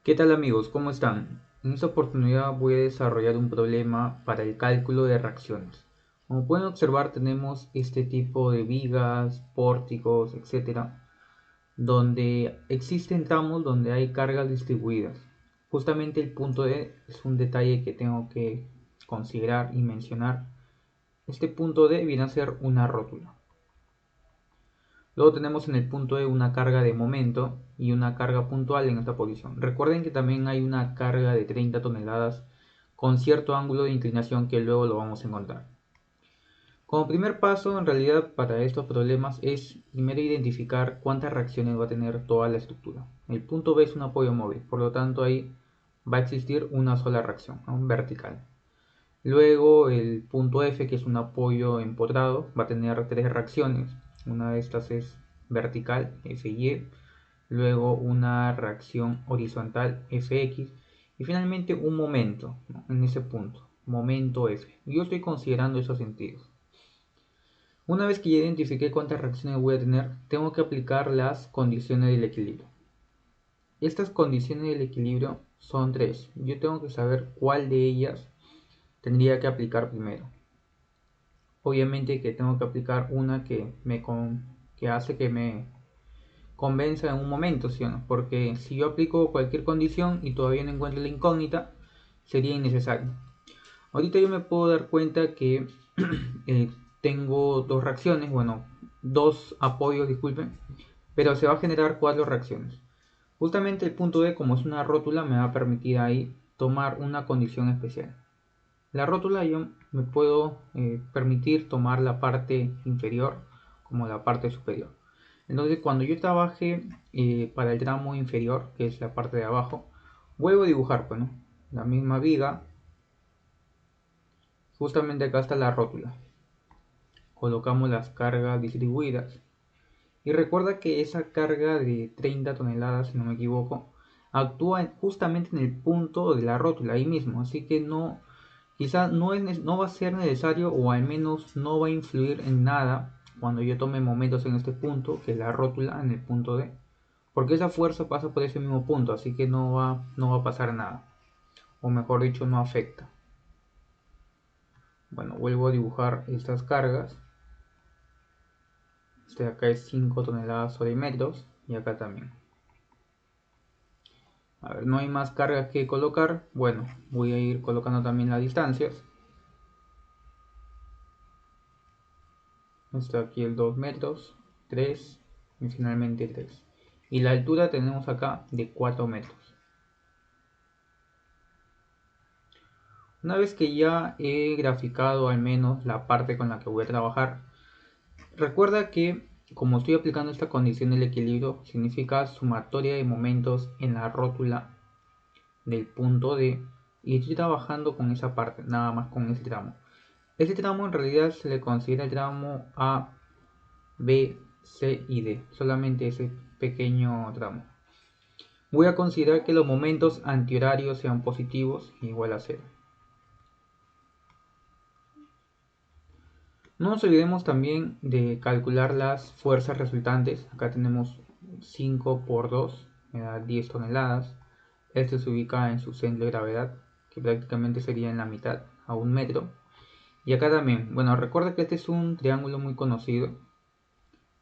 ¿Qué tal amigos? ¿Cómo están? En esta oportunidad voy a desarrollar un problema para el cálculo de reacciones. Como pueden observar tenemos este tipo de vigas, pórticos, etcétera, donde existen tramos donde hay cargas distribuidas. Justamente el punto D es un detalle que tengo que considerar y mencionar. Este punto D viene a ser una rótula. Luego tenemos en el punto E una carga de momento y una carga puntual en esta posición. Recuerden que también hay una carga de 30 toneladas con cierto ángulo de inclinación que luego lo vamos a encontrar. Como primer paso, en realidad, para estos problemas es primero identificar cuántas reacciones va a tener toda la estructura. El punto B es un apoyo móvil, por lo tanto ahí va a existir una sola reacción, ¿no? Vertical. Luego el punto F, que es un apoyo empotrado, va a tener tres reacciones. Una de estas es vertical, FY, luego una reacción horizontal, FX, y finalmente un momento, ¿no? En ese punto, momento F. Yo estoy considerando esos sentidos. Una vez que ya identifiqué cuántas reacciones voy a tener, tengo que aplicar las condiciones del equilibrio. Estas condiciones del equilibrio son tres. Yo tengo que saber cuál de ellas tendría que aplicar primero. Obviamente que tengo que aplicar una que hace que me convenza en un momento, ¿sí o no? Porque si yo aplico cualquier condición y todavía no encuentro la incógnita, sería innecesario. Ahorita yo me puedo dar cuenta que eh, tengo dos reacciones, bueno, dos apoyos, disculpen, pero se va a generar cuatro reacciones. Justamente el punto D, como es una rótula, me va a permitir ahí tomar una condición especial. La rótula yo me puedo permitir tomar la parte inferior como la parte superior. Entonces cuando yo trabaje para el tramo inferior, que es la parte de abajo, vuelvo a dibujar, pues, ¿no? La misma viga. Justamente acá está la rótula. Colocamos las cargas distribuidas. Y recuerda que esa carga de 30 toneladas, si no me equivoco, actúa justamente en el punto de la rótula, ahí mismo. Así que no, quizá no va a ser necesario o al menos no va a influir en nada cuando yo tome momentos en este punto, que es la rótula en el punto D. Porque esa fuerza pasa por ese mismo punto, así que no va a pasar nada. O mejor dicho, no afecta. Bueno, vuelvo a dibujar estas cargas. Este de acá es 5 toneladas sobre metros y acá también. A ver, no hay más cargas que colocar. Bueno, voy a ir colocando también las distancias. Está aquí el 2 metros, 3 y finalmente 3. Y la altura tenemos acá de 4 metros. Una vez que ya he graficado al menos la parte con la que voy a trabajar, recuerda que como estoy aplicando esta condición del equilibrio, significa sumatoria de momentos en la rótula del punto D y estoy trabajando con esa parte, nada más con ese tramo. Este tramo en realidad se le considera el tramo A, B, C y D, solamente ese pequeño tramo. Voy a considerar que los momentos antihorarios sean positivos, igual a 0. No nos olvidemos también de calcular las fuerzas resultantes. Acá tenemos 5 por 2, me da 10 toneladas. Este se ubica en su centro de gravedad, que prácticamente sería en la mitad, a 1 metro. Y acá también, bueno, recuerda que este es un triángulo muy conocido.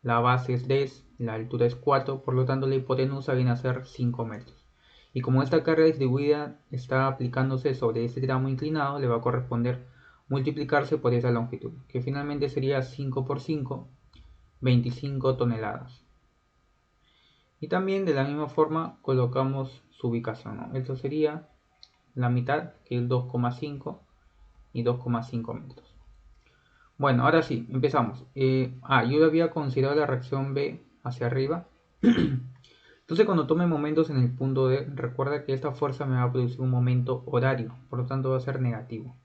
La base es 3, la altura es 4, por lo tanto la hipotenusa viene a ser 5 metros. Y como esta carga distribuida está aplicándose sobre este tramo inclinado, le va a corresponder multiplicarse por esa longitud, que finalmente sería 5 por 5, 25 toneladas. Y también de la misma forma colocamos su ubicación, ¿no? Esto sería la mitad, que es 2,5 y 2,5 metros. Bueno, ahora sí, empezamos. Yo había considerado la reacción B hacia arriba. Entonces cuando tome momentos en el punto D, recuerda que esta fuerza me va a producir un momento horario, por lo tanto va a ser negativo.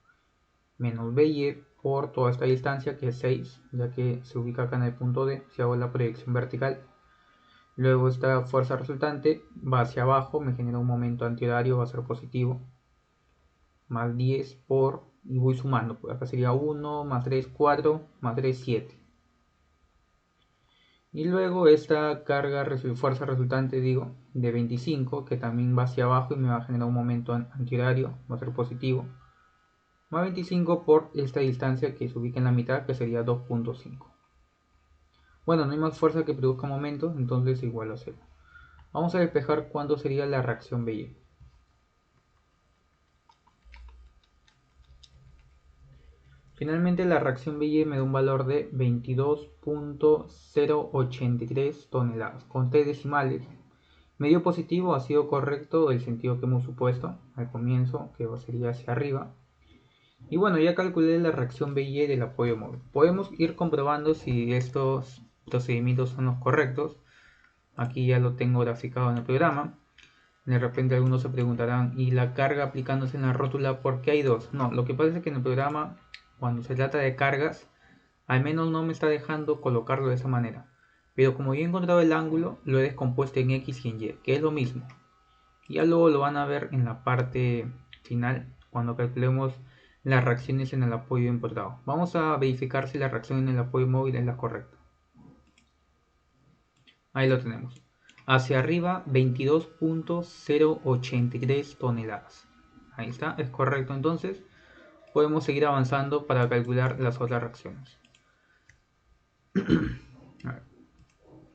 Menos BY por toda esta distancia que es 6, ya que se ubica acá en el punto D, si hago la proyección vertical. Luego esta fuerza resultante va hacia abajo, me genera un momento antihorario, va a ser positivo. Más 10 por, y voy sumando, pues acá sería 1, más 3, 4, más 3, 7. Y luego esta fuerza resultante, digo, de 25, que también va hacia abajo y me va a generar un momento antihorario, va a ser positivo, más 25 por esta distancia que se ubica en la mitad, que sería 2.5. Bueno, no hay más fuerza que produzca momento, entonces igual a 0. Vamos a despejar cuánto sería la reacción BY. Finalmente la reacción BY me da un valor de 22.083 toneladas. Con 3 decimales. Medio positivo, ha sido correcto el sentido que hemos supuesto al comienzo, que sería hacia arriba. Y bueno, ya calculé la reacción BY del apoyo móvil. Podemos ir comprobando si estos procedimientos son los correctos. Aquí ya lo tengo graficado en el programa. De repente algunos se preguntarán, ¿y la carga aplicándose en la rótula por qué hay dos? No, lo que pasa es que en el programa, cuando se trata de cargas, al menos no me está dejando colocarlo de esa manera. Pero como yo he encontrado el ángulo, lo he descompuesto en X y en Y, que es lo mismo. Ya luego lo van a ver en la parte final, cuando calculemos las reacciones en el apoyo importado. Vamos a verificar si la reacción en el apoyo móvil es la correcta. Ahí lo tenemos. Hacia arriba 22.083 toneladas. Ahí está, es correcto. Entonces podemos seguir avanzando para calcular las otras reacciones.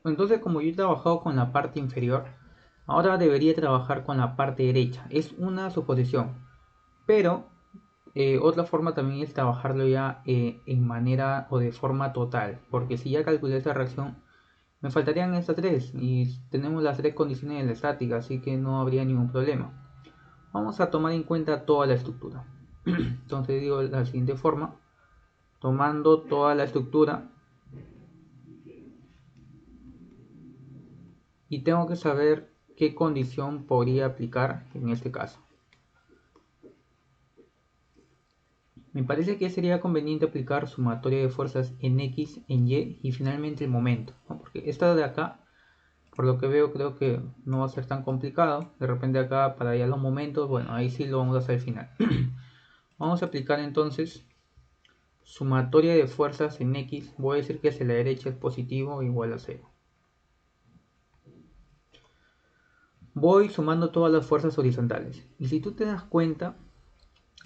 Entonces, como yo he trabajado con la parte inferior, ahora debería trabajar con la parte derecha. Es una suposición, pero otra forma también es trabajarlo ya en manera o de forma total, porque si ya calculé esta reacción, me faltarían estas tres y tenemos las tres condiciones de la estática, así que no habría ningún problema. Vamos a tomar en cuenta toda la estructura. Entonces digo de la siguiente forma, tomando toda la estructura, y tengo que saber qué condición podría aplicar en este caso. Me parece que sería conveniente aplicar sumatoria de fuerzas en X, en Y y finalmente el momento, ¿no? Porque esta de acá, por lo que veo, creo que no va a ser tan complicado. De repente acá para allá los momentos, bueno, ahí sí lo vamos a hacer al final. Vamos a aplicar entonces sumatoria de fuerzas en X. Voy a decir que hacia la derecha es positivo igual a 0. Voy sumando todas las fuerzas horizontales. Y si tú te das cuenta,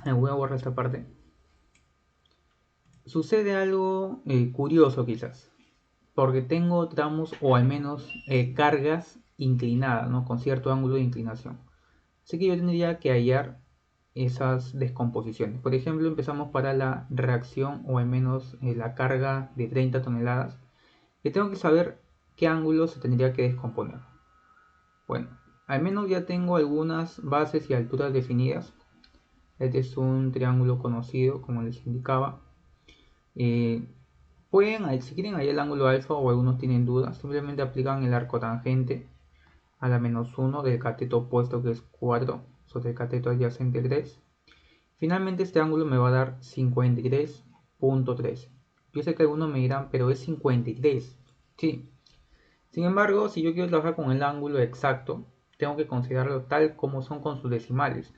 voy a borrar esta parte. Sucede algo curioso quizás, porque tengo tramos o al menos cargas inclinadas, ¿no? Con cierto ángulo de inclinación. Así que yo tendría que hallar esas descomposiciones. Por ejemplo, empezamos para la reacción o al menos la carga de 30 toneladas. Y tengo que saber qué ángulo se tendría que descomponer. Bueno, al menos ya tengo algunas bases y alturas definidas. Este es un triángulo conocido, como les indicaba. Si quieren hallar el ángulo alfa o algunos tienen dudas, simplemente aplican el arco tangente a la menos 1 del cateto opuesto, que es 4 sobre el cateto adyacente 3. Finalmente este ángulo me va a dar 53.13. Yo sé que algunos me dirán, pero es 53. Sí. Sin embargo, si yo quiero trabajar con el ángulo exacto, tengo que considerarlo tal como son con sus decimales.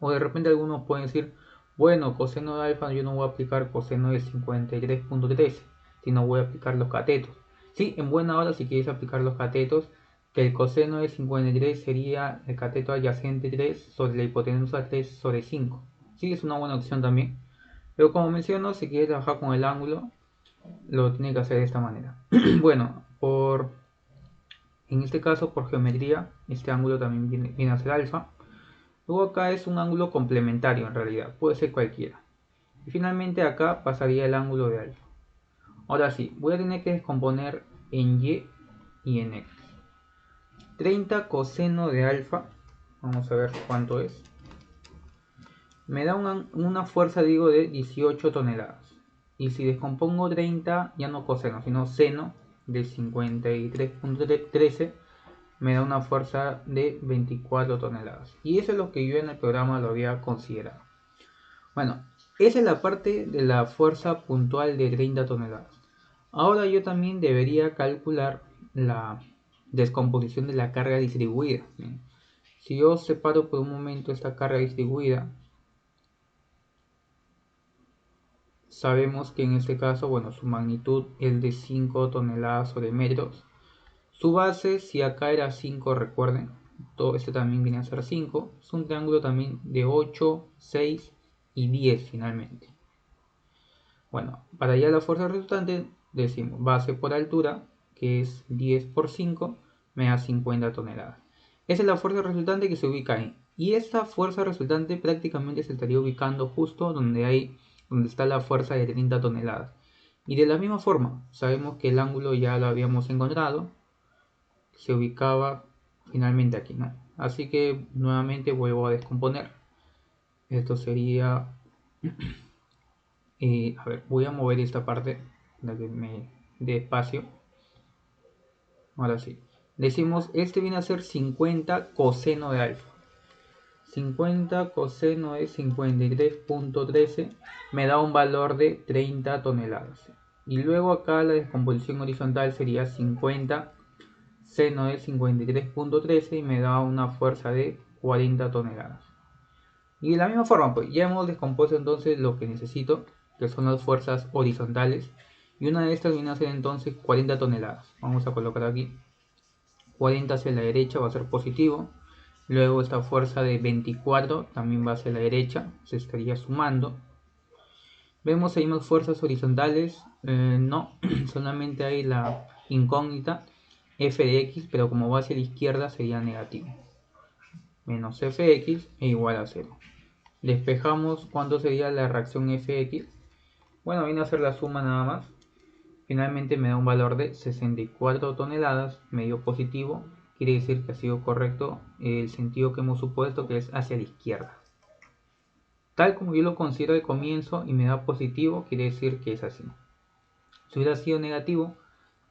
O de repente algunos pueden decir, bueno, coseno de alfa yo no voy a aplicar coseno de 53.13, sino voy a aplicar los catetos. Sí, en buena hora si quieres aplicar los catetos, que el coseno de 53 sería el cateto adyacente 3 sobre la hipotenusa 3 sobre 5. Sí, es una buena opción también. Pero como menciono, si quieres trabajar con el ángulo, lo tiene que hacer de esta manera. Bueno, en este caso, por geometría, este ángulo también viene a ser alfa. Luego acá es un ángulo complementario en realidad, puede ser cualquiera. Y finalmente acá pasaría el ángulo de alfa. Ahora sí, voy a tener que descomponer en Y y en X. 30 coseno de alfa, vamos a ver cuánto es. Me da una fuerza, digo, de 18 toneladas. Y si descompongo 30, ya no coseno, sino seno de 53.13, me da una fuerza de 24 toneladas. Y eso es lo que yo en el programa lo había considerado. Bueno, esa es la parte de la fuerza puntual de 30 toneladas. Ahora yo también debería calcular la descomposición de la carga distribuida. ¿Bien? Si yo separo por un momento esta carga distribuida, sabemos que en este caso, bueno, su magnitud es de 5 toneladas sobre metros. Su base, si acá era 5, recuerden, todo este también viene a ser 5. Es un triángulo también de 8, 6 y 10 finalmente. Bueno, para hallar la fuerza resultante decimos base por altura, que es 10 por 5, me da 50 toneladas. Esa es la fuerza resultante que se ubica ahí. Y esta fuerza resultante prácticamente se estaría ubicando justo donde está la fuerza de 30 toneladas. Y de la misma forma, sabemos que el ángulo ya lo habíamos encontrado, se ubicaba finalmente aquí, ¿no? Así que nuevamente vuelvo a descomponer. Esto sería, a ver, voy a mover esta parte, la que me dé espacio. Ahora sí. Decimos, este viene a ser 50 coseno de alfa. 50 coseno de 53.13 me da un valor de 30 toneladas. Y luego acá la descomposición horizontal sería 50 seno de 53.13 y me da una fuerza de 40 toneladas. Y de la misma forma, pues ya hemos descompuesto entonces lo que necesito, que son las fuerzas horizontales. Y una de estas viene a ser entonces 40 toneladas. Vamos a colocar aquí 40 hacia la derecha, va a ser positivo. Luego esta fuerza de 24 también va hacia la derecha, se estaría sumando. Vemos ahí más fuerzas horizontales, no, solamente hay la incógnita f de x, pero como va hacia la izquierda sería negativo. Menos fx e igual a 0. Despejamos cuánto sería la reacción fx. Bueno, viene a ser la suma nada más. Finalmente me da un valor de 64 toneladas, medio positivo. Quiere decir que ha sido correcto el sentido que hemos supuesto, que es hacia la izquierda. Tal como yo lo considero al comienzo y me da positivo, quiere decir que es así. Si hubiera sido negativo,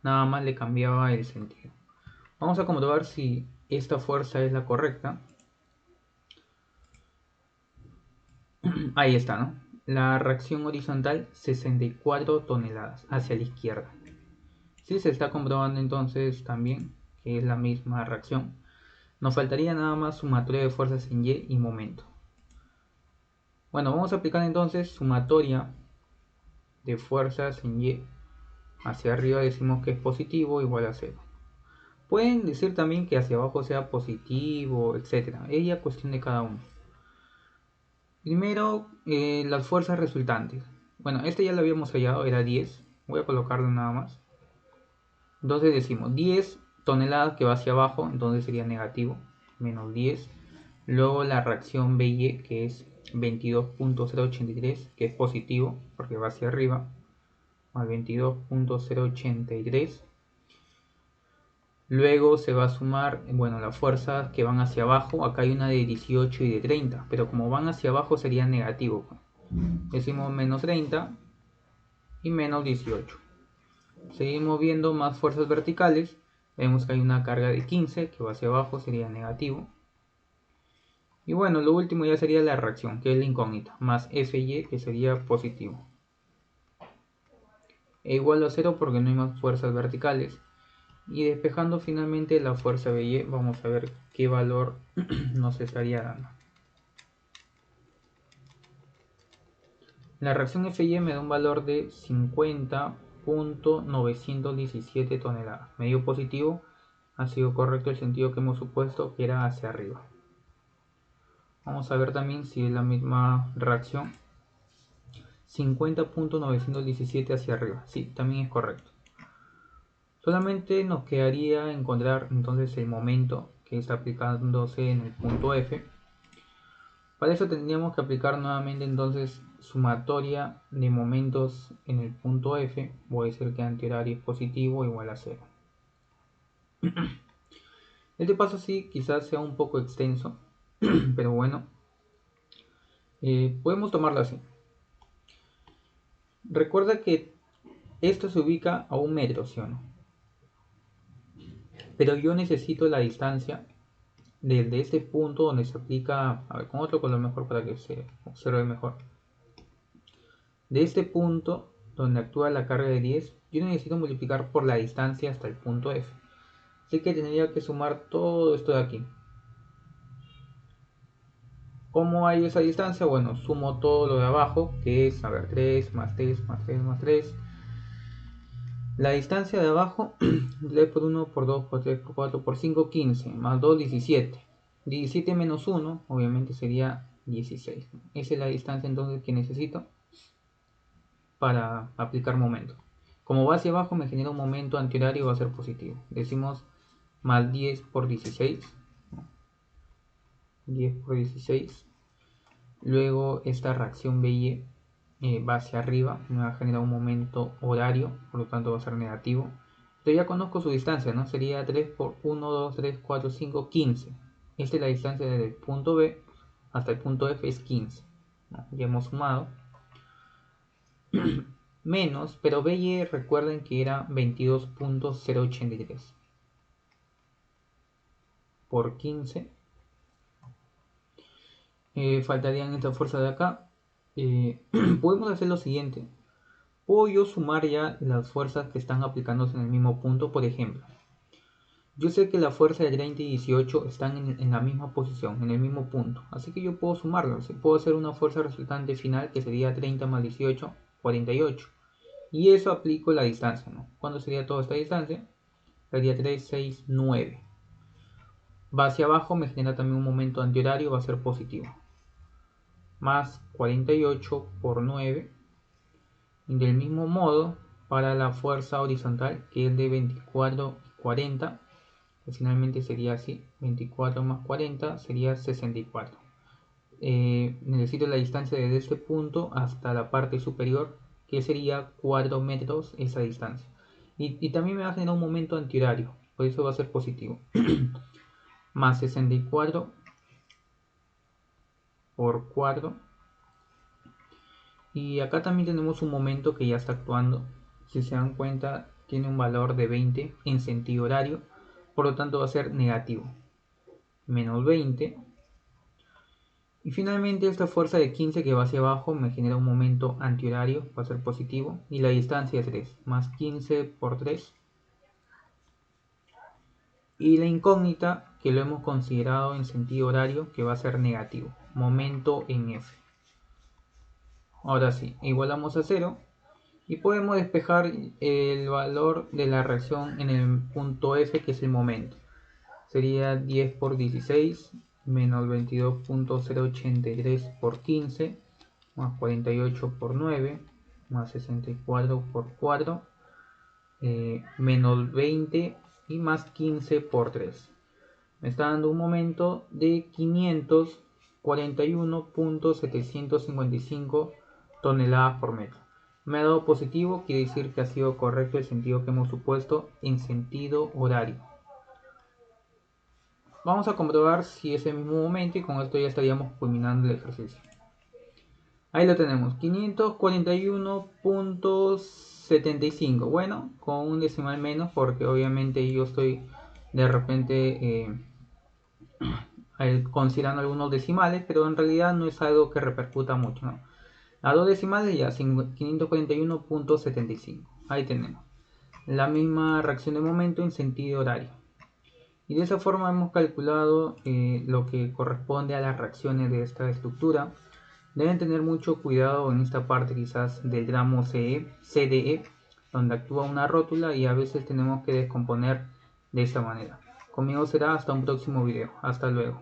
nada más le cambiaba el sentido. Vamos a comprobar si esta fuerza es la correcta. Ahí está, ¿no? La reacción horizontal 64 toneladas hacia la izquierda. Si se está comprobando entonces también que es la misma reacción. Nos faltaría nada más sumatoria de fuerzas en Y y momento. Bueno, vamos a aplicar entonces sumatoria de fuerzas en Y. Hacia arriba decimos que es positivo igual a 0. Pueden decir también que hacia abajo sea positivo, etc. Es ya cuestión de cada uno. Primero, las fuerzas resultantes. Bueno, este ya lo habíamos hallado, era 10. Voy a colocarlo nada más. Entonces decimos 10 toneladas que va hacia abajo, entonces sería negativo, menos 10. Luego la reacción BY, que es 22.083, que es positivo, porque va hacia arriba, más 22.083. Luego se va a sumar, bueno, las fuerzas que van hacia abajo. Acá hay una de 18 y de 30, pero como van hacia abajo sería negativo. Decimos menos 30 y menos 18. Seguimos viendo más fuerzas verticales. Vemos que hay una carga de 15 que va hacia abajo, sería negativo. Y bueno, lo último ya sería la reacción, que es la incógnita, más Fy, que sería positivo. E igual a 0 porque no hay más fuerzas verticales. Y despejando finalmente la fuerza By, vamos a ver qué valor nos estaría dando. La reacción Fy me da un valor de 50.917 toneladas. Medio positivo, ha sido correcto el sentido que hemos supuesto, que era hacia arriba. Vamos a ver también si es la misma reacción. 50.917 hacia arriba. Sí, también es correcto. Solamente nos quedaría encontrar entonces el momento que está aplicándose en el punto F. Para eso tendríamos que aplicar nuevamente entonces sumatoria de momentos en el punto F. Voy a decir que antihorario es positivo igual a 0. Este paso sí quizás sea un poco extenso, pero bueno, podemos tomarlo así. Recuerda que esto se ubica a 1 metro, ¿sí o no? Pero yo necesito la distancia desde este punto donde se aplica, a ver, con otro color mejor para que se observe mejor. De este punto donde actúa la carga de 10, yo necesito multiplicar por la distancia hasta el punto F. Así que tendría que sumar todo esto de aquí. ¿Cómo hay esa distancia? Bueno, sumo todo lo de abajo, que es, a ver, 3 más 3 más 3 más 3. La distancia de abajo, 3 por 1 por 2 por 3 por 4 por 5, 15, más 2, 17. 17 menos 1, obviamente sería 16. Esa es la distancia entonces que necesito para aplicar momento. Como va hacia abajo me genera un momento antihorario y va a ser positivo. Decimos más 10 por 16. 10 por 16. Luego esta reacción BY va hacia arriba, me va a generar un momento horario, por lo tanto va a ser negativo. Entonces ya conozco su distancia, ¿no? Sería 3 por 1, 2, 3, 4, 5, 15. Esta es la distancia desde el punto B hasta el punto F, es 15. ¿No? Ya hemos sumado. Menos, pero BY recuerden que era 22.083 por 15. Faltarían esta fuerza de acá. Podemos hacer lo siguiente. Puedo yo sumar ya las fuerzas que están aplicándose en el mismo punto. Por ejemplo, yo sé que la fuerza de 30 y 18 están en la misma posición, en el mismo punto. Así que yo puedo sumarlas. Puedo hacer una fuerza resultante final que sería 30 más 18, 48. Y eso aplico la distancia, ¿no? ¿Cuándo sería toda esta distancia? Sería 3, 6, 9. Va hacia abajo, me genera también un momento antihorario, va a ser positivo. Más 48 por 9. Y del mismo modo, para la fuerza horizontal, que es de 24 y 40, que finalmente sería así, 24 más 40 sería 64. Necesito la distancia desde este punto hasta la parte superior, que sería 4 metros esa distancia. Y también me va a generar un momento antihorario, por eso va a ser positivo. Más 64 por 4. Y acá también tenemos un momento que ya está actuando. Si se dan cuenta, tiene un valor de 20 en sentido horario, por lo tanto va a ser negativo. Menos 20. Y finalmente esta fuerza de 15 que va hacia abajo me genera un momento antihorario, va a ser positivo. Y la distancia es 3, más 15 por 3. Y la incógnita que lo hemos considerado en sentido horario, que va a ser negativo. Momento en F. Ahora sí, igualamos a 0. Y podemos despejar el valor de la reacción en el punto F, que es el momento. Sería 10 por 16 menos 22.083 por 15 más 48 por 9 más 64 por 4 menos 20 y más 15 por 3. Me está dando un momento de 541.755 toneladas por metro. Me ha dado positivo, quiere decir que ha sido correcto el sentido que hemos supuesto en sentido horario. Vamos a comprobar si es el mismo momento y con esto ya estaríamos culminando el ejercicio. Ahí lo tenemos, 541.75. Bueno, con un decimal menos porque obviamente yo estoy de repente considerando algunos decimales, pero en realidad no es algo que repercuta mucho, ¿no? A dos decimales ya, 541.75. Ahí tenemos la misma reacción de momento en sentido horario. Y de esa forma hemos calculado lo que corresponde a las reacciones de esta estructura. Deben tener mucho cuidado en esta parte quizás del gramo CDE, donde actúa una rótula y a veces tenemos que descomponer de esta manera. Conmigo será hasta un próximo video. Hasta luego.